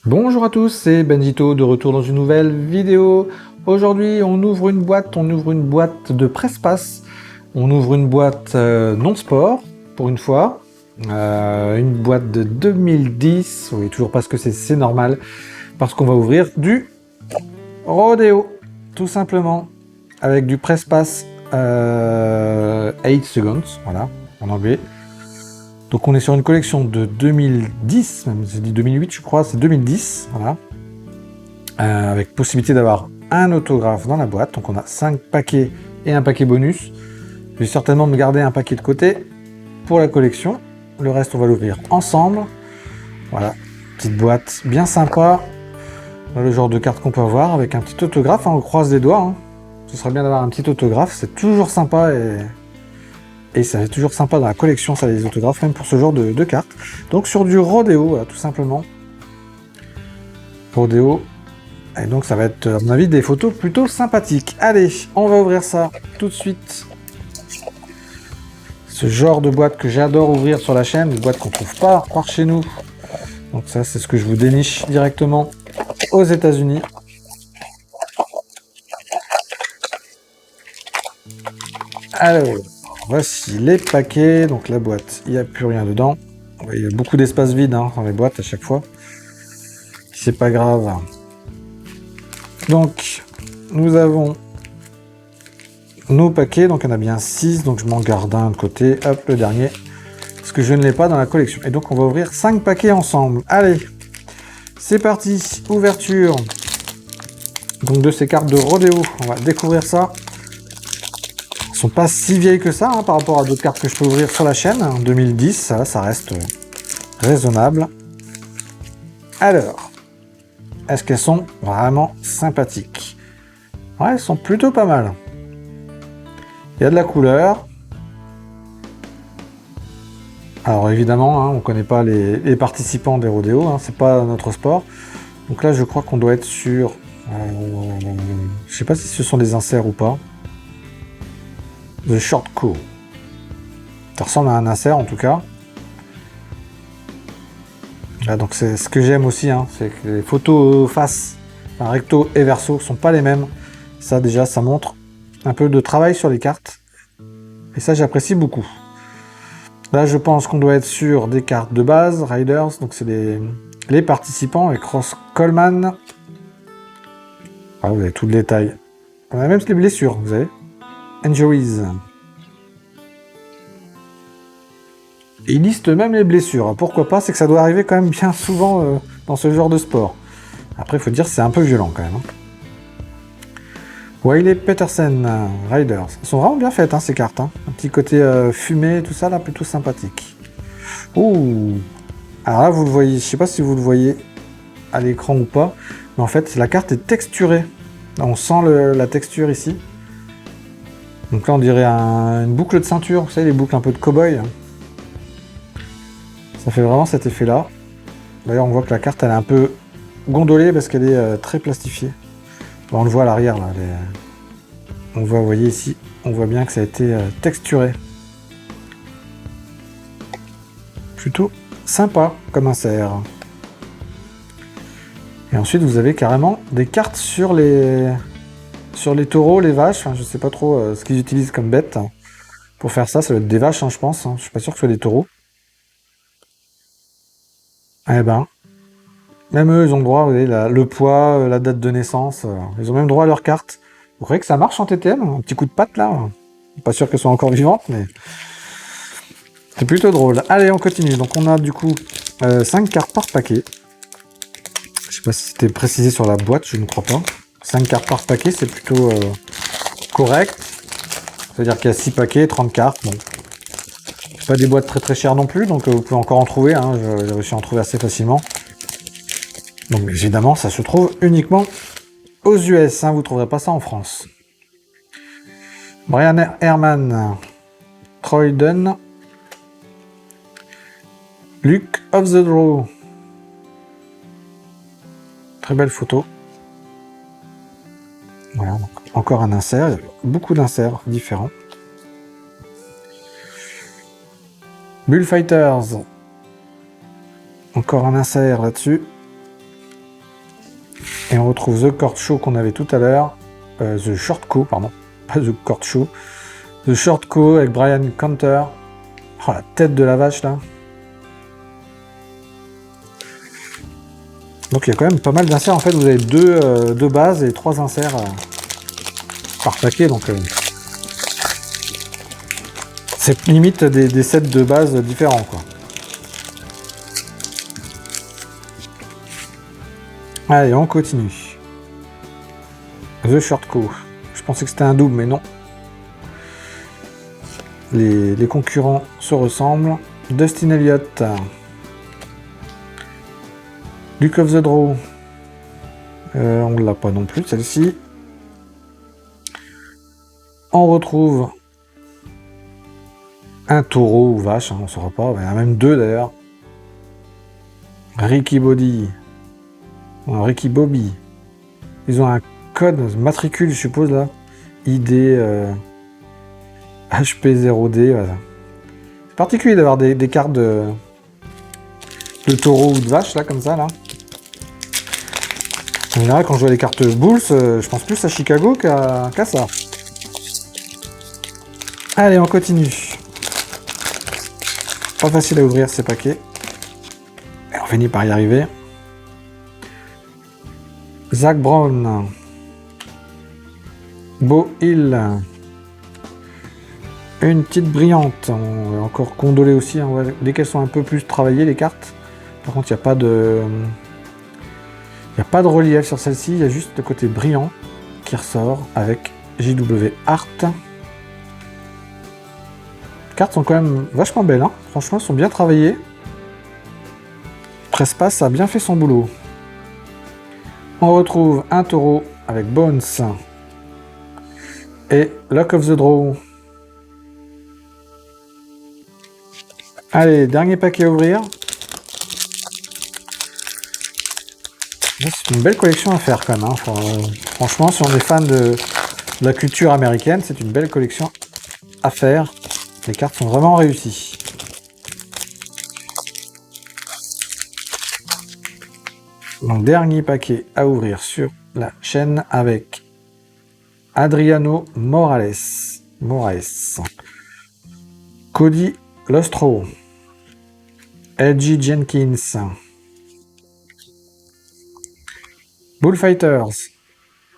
Bonjour à tous, c'est Benjito de retour dans une nouvelle vidéo. Aujourd'hui, on ouvre une boîte de Presse-Passe. On ouvre une boîte non-sport, pour une fois. Une boîte de 2010. Oui, toujours parce que c'est normal. Parce qu'on va ouvrir du Rodeo, tout simplement. Avec du Presse-Passe 8 seconds, voilà, en anglais. Donc on est sur une collection de 2010, même j'ai dit 2008 je crois, c'est 2010, voilà. Avec possibilité d'avoir un autographe dans la boîte, donc on a 5 paquets et un paquet bonus. Je vais certainement me garder un paquet de côté pour la collection. Le reste on va l'ouvrir ensemble. Voilà, petite boîte bien sympa. Le genre de carte qu'on peut avoir avec un petit autographe, hein, on croise les doigts. Hein. Ce serait bien d'avoir un petit autographe, c'est toujours sympa et ça fait toujours sympa dans la collection, ça, les autographes, même pour ce genre de cartes. Donc sur du Rodeo, voilà, tout simplement. Rodeo. Et donc ça va être, à mon avis, des photos plutôt sympathiques. Allez, on va ouvrir ça tout de suite. Ce genre de boîte que j'adore ouvrir sur la chaîne, une boîte qu'on trouve pas par chez nous. Donc ça, c'est ce que je vous déniche directement aux États-Unis. Alors, voici les paquets. Donc la boîte, il n'y a plus rien dedans. Il y a beaucoup d'espace vide hein, dans les boîtes à chaque fois. C'est pas grave. Donc, nous avons nos paquets. Donc, il y en a bien 6. Donc, je m'en garde un de côté. Hop, le dernier. Parce que je ne l'ai pas dans la collection. Et donc, on va ouvrir 5 paquets ensemble. Allez, c'est parti. Ouverture. Donc, de ces cartes de Rodeo. On va découvrir ça. Elles sont pas si vieilles que ça hein, par rapport à d'autres cartes que je peux ouvrir sur la chaîne. En 2010, ça reste raisonnable. Alors, est-ce qu'elles sont vraiment sympathiques? Ouais, elles sont plutôt pas mal. Il y a de la couleur. Alors évidemment, hein, on ne connaît pas les participants des rodéos, hein, c'est pas notre sport. Donc là, je crois qu'on doit être sur... je sais pas si ce sont des inserts ou pas. The Short Co. Ça ressemble à un insert en tout cas. Là, donc c'est ce que j'aime aussi, hein, c'est que les photos face, enfin, recto et verso, sont pas les mêmes. Ça déjà, ça montre un peu de travail sur les cartes. Et ça, j'apprécie beaucoup. Là, je pense qu'on doit être sur des cartes de base, Riders, donc c'est les participants, et Cross Coleman. Ah, vous avez tout le détail. On a même les blessures, vous savez. Injuries. Et il liste même les blessures. Pourquoi pas, c'est que ça doit arriver quand même bien souvent dans ce genre de sport. Après, il faut dire que c'est un peu violent quand même. Hein. Wiley Petersen, Riders. Elles sont vraiment bien faites, hein, ces cartes. Hein. Un petit côté fumé, tout ça, là, plutôt sympathique. Ouh. Alors là, vous le voyez, je sais pas si vous le voyez à l'écran ou pas, mais en fait, la carte est texturée. Là, on sent la texture ici. Donc là, on dirait une boucle de ceinture, vous savez, les boucles un peu de cow-boy. Ça fait vraiment cet effet-là. D'ailleurs, on voit que la carte, elle est un peu gondolée parce qu'elle est très plastifiée. Bon, on le voit à l'arrière, là. On voit, vous voyez ici, on voit bien que ça a été texturé. Plutôt sympa comme insert. Et ensuite, vous avez carrément des cartes sur les taureaux, les vaches. Enfin, je sais pas trop ce qu'ils utilisent comme bête pour faire ça. Ça doit être des vaches, hein, je pense. Hein. Je suis pas sûr que ce soit des taureaux. Eh ben, même eux, ils ont droit, vous voyez, le poids, la date de naissance. Ils ont même droit à leur carte. Vous croyez que ça marche en TTM? Un petit coup de patte, là. Pas sûr qu'elles soient encore vivantes, mais c'est plutôt drôle. Allez, on continue. Donc, on a du coup 5 cartes par paquet. Je sais pas si c'était précisé sur la boîte, je ne crois pas. 5 cartes par paquet, c'est plutôt correct. C'est-à-dire qu'il y a 6 paquets, 30 cartes. Bon. C'est pas des boîtes très très chères non plus, donc vous pouvez encore en trouver. Hein, j'ai réussi à en trouver assez facilement. Donc évidemment, ça se trouve uniquement aux US. Hein, vous ne trouverez pas ça en France. Brian Herman, Troy Dunn, Luke of the Draw. Très belle photo. Voilà, donc encore un insert. Il y a beaucoup d'inserts différents. Bullfighters. Encore un insert là-dessus. Et on retrouve The Court Show qu'on avait tout à l'heure. The Short Co, pardon. Pas The Court Show. The Short Co avec Brian Canter. Oh, la tête de la vache, là. Donc il y a quand même pas mal d'inserts. En fait, vous avez deux bases et 3 inserts par paquet. Donc c'est limite des sets de base différents, quoi. Allez, on continue. The Short Co. Je pensais que c'était un double, mais non. Les concurrents se ressemblent. Dustin Elliott. Luck of the Draw. On ne l'a pas non plus, celle-ci. On retrouve un taureau ou vache, hein, on ne saura pas. Il y en a même 2 d'ailleurs. Ricky Bobby. Non, Ricky Bobby. Ils ont un code matricule, je suppose, là. ID HP0D. Voilà. C'est particulier d'avoir des cartes de taureau ou de vache, là, comme ça, là. En général, quand je vois les cartes Bulls, je pense plus à Chicago qu'à ça. Allez, on continue. Pas facile à ouvrir ces paquets. Et on finit par y arriver. Zach Brown. Beau Hill. Une petite brillante. On va encore condoler aussi. Hein. Dès qu'elles sont un peu plus travaillées, les cartes. Par contre, il n'y a pas de... Il n'y a pas de relief sur celle-ci, il y a juste le côté brillant qui ressort avec JW Art. Les cartes sont quand même vachement belles, hein. Franchement, elles sont bien travaillées. Presspass a bien fait son boulot. On retrouve un taureau avec Bones et Luck of the Draw. Allez, dernier paquet à ouvrir. C'est une belle collection à faire quand même. Hein. Franchement, si on est fan de la culture américaine, c'est une belle collection à faire. Les cartes sont vraiment réussies. Donc, dernier paquet à ouvrir sur la chaîne avec Adriano Morales. Cody Lostro. LG Jenkins. Bullfighters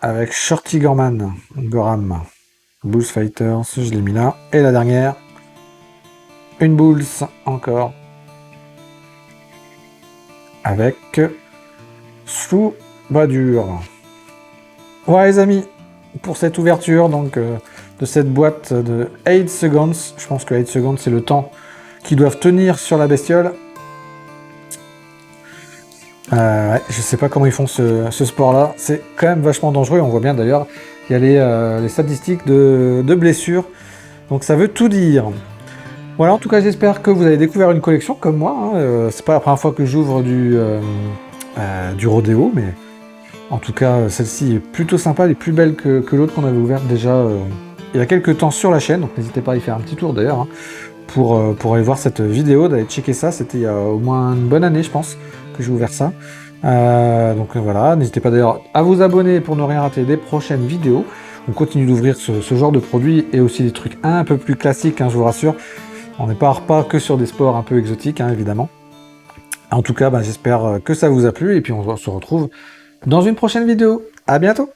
avec Shorty Gorham. Bullfighters, je l'ai mis là. Et la dernière, une Bulls encore. Avec Troubadour. Ouais les amis, pour cette ouverture donc de cette boîte de 8 seconds, je pense que 8 seconds c'est le temps qu'ils doivent tenir sur la bestiole. Ouais, je sais pas comment ils font ce sport-là. C'est quand même vachement dangereux. On voit bien d'ailleurs, il y a les statistiques de blessures. Donc ça veut tout dire. Voilà, en tout cas, j'espère que vous avez découvert une collection comme moi. Hein. C'est pas la première fois que j'ouvre du rodéo, mais en tout cas, celle-ci est plutôt sympa. Elle est plus belle que l'autre qu'on avait ouverte déjà il y a quelques temps sur la chaîne. Donc n'hésitez pas à y faire un petit tour d'ailleurs. Hein, pour aller voir cette vidéo, d'aller checker ça. C'était il y a au moins une bonne année, je pense, que j'ai ouvert ça. Donc voilà, n'hésitez pas d'ailleurs à vous abonner pour ne rien rater des prochaines vidéos. On continue d'ouvrir ce genre de produits et aussi des trucs un peu plus classiques, hein, je vous rassure. On n'est pas que sur des sports un peu exotiques, hein, évidemment. En tout cas, j'espère que ça vous a plu et puis on se retrouve dans une prochaine vidéo. À bientôt!